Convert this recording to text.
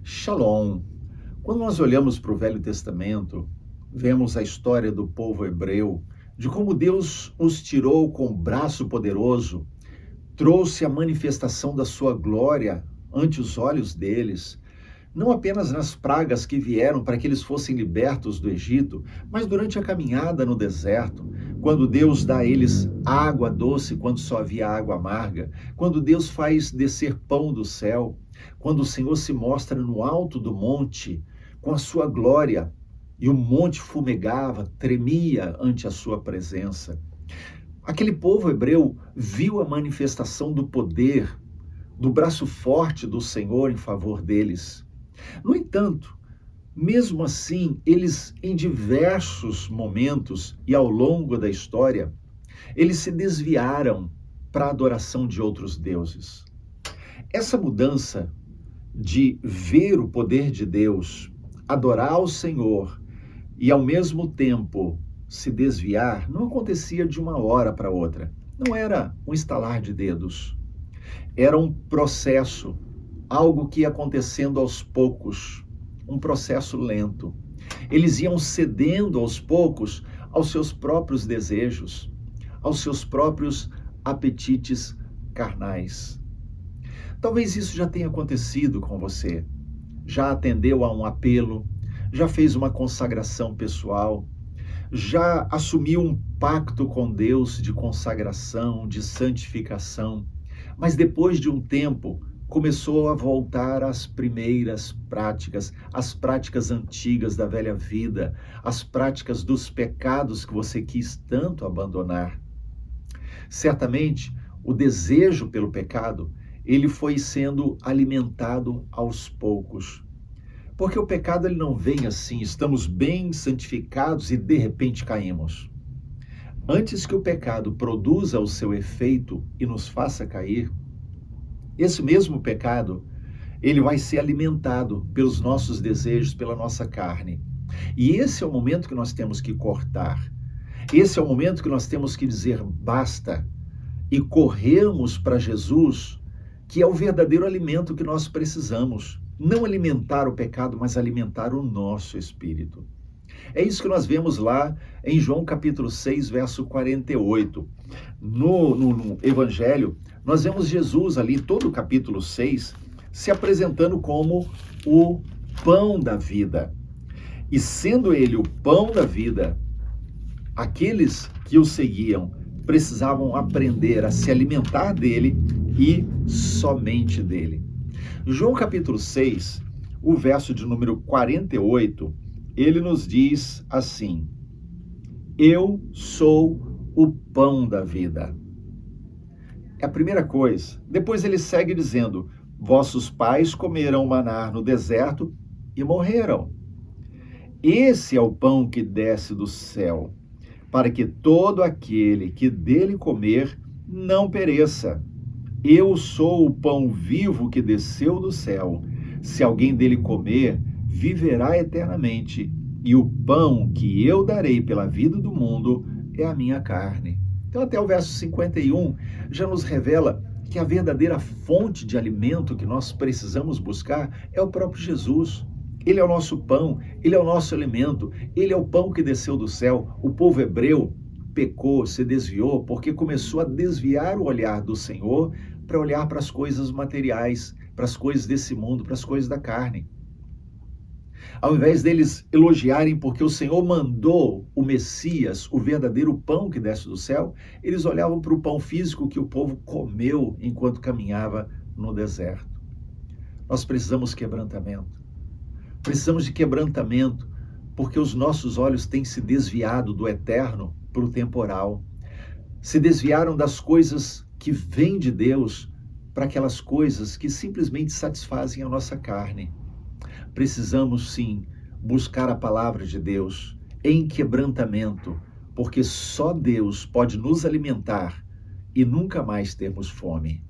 Shalom. Quando nós olhamos para o Velho Testamento, vemos a história do povo hebreu, de como Deus os tirou com o braço poderoso, trouxe a manifestação da sua glória ante os olhos deles, não apenas nas pragas que vieram para que eles fossem libertos do Egito, mas durante a caminhada no deserto, quando Deus dá a eles água doce quando só havia água amarga, quando Deus faz descer pão do céu, quando o Senhor se mostra no alto do monte com a sua glória e o monte fumegava, tremia ante a sua presença. Aquele povo hebreu viu a manifestação do poder, do braço forte do Senhor em favor deles. No entanto, mesmo assim, eles em diversos momentos e ao longo da história, eles se desviaram para a adoração de outros deuses. Essa mudança de ver o poder de Deus, adorar o Senhor e ao mesmo tempo se desviar, não acontecia de uma hora para outra. Não era um estalar de dedos. Era um processo, algo que ia acontecendo aos poucos, um processo lento. Eles iam cedendo aos poucos aos seus próprios desejos, aos seus próprios apetites carnais. Talvez isso já tenha acontecido com você. Já atendeu a um apelo, já fez uma consagração pessoal, já assumiu um pacto com Deus de consagração, de santificação, mas depois de um tempo começou a voltar às primeiras práticas, às práticas antigas da velha vida, às práticas dos pecados que você quis tanto abandonar. Certamente, o desejo pelo pecado, ele foi sendo alimentado aos poucos. Porque o pecado ele não vem assim, estamos bem santificados e de repente caímos. Antes que o pecado produza o seu efeito e nos faça cair, esse mesmo pecado, ele vai ser alimentado pelos nossos desejos, pela nossa carne. E esse é o momento que nós temos que cortar. Esse é o momento que nós temos que dizer basta e corrermos para Jesus, que é o verdadeiro alimento que nós precisamos. Não alimentar o pecado, mas alimentar o nosso espírito. É isso que nós vemos lá em João capítulo 6, verso 48. No Evangelho, nós vemos Jesus ali, todo o capítulo 6, se apresentando como o pão da vida. E sendo ele o pão da vida, aqueles que o seguiam precisavam aprender a se alimentar dele e somente dele. João capítulo 6, o verso de número 48, ele nos diz assim: eu sou o pão da vida. É a primeira coisa. Depois ele segue dizendo: vossos pais comeram maná no deserto e morreram. Esse é o pão que desce do céu, para que todo aquele que dele comer não pereça. Eu sou o pão vivo que desceu do céu. Se alguém dele comer, viverá eternamente. E o pão que eu darei pela vida do mundo é a minha carne. Então, até o verso 51 já nos revela que a verdadeira fonte de alimento que nós precisamos buscar é o próprio Jesus. Ele é o nosso pão, ele é o nosso alimento, ele é o pão que desceu do céu. O povo hebreu pecou, se desviou, porque começou a desviar o olhar do Senhor para olhar para as coisas materiais, para as coisas desse mundo, para as coisas da carne. Ao invés deles elogiarem porque o Senhor mandou o Messias, o verdadeiro pão que desce do céu, eles olhavam para o pão físico que o povo comeu enquanto caminhava no deserto. Nós precisamos de quebrantamento. Precisamos de quebrantamento porque os nossos olhos têm se desviado do eterno para o temporal. Se desviaram das coisas que vêm de Deus para aquelas coisas que simplesmente satisfazem a nossa carne. Precisamos sim buscar a palavra de Deus em quebrantamento, porque só Deus pode nos alimentar e nunca mais termos fome.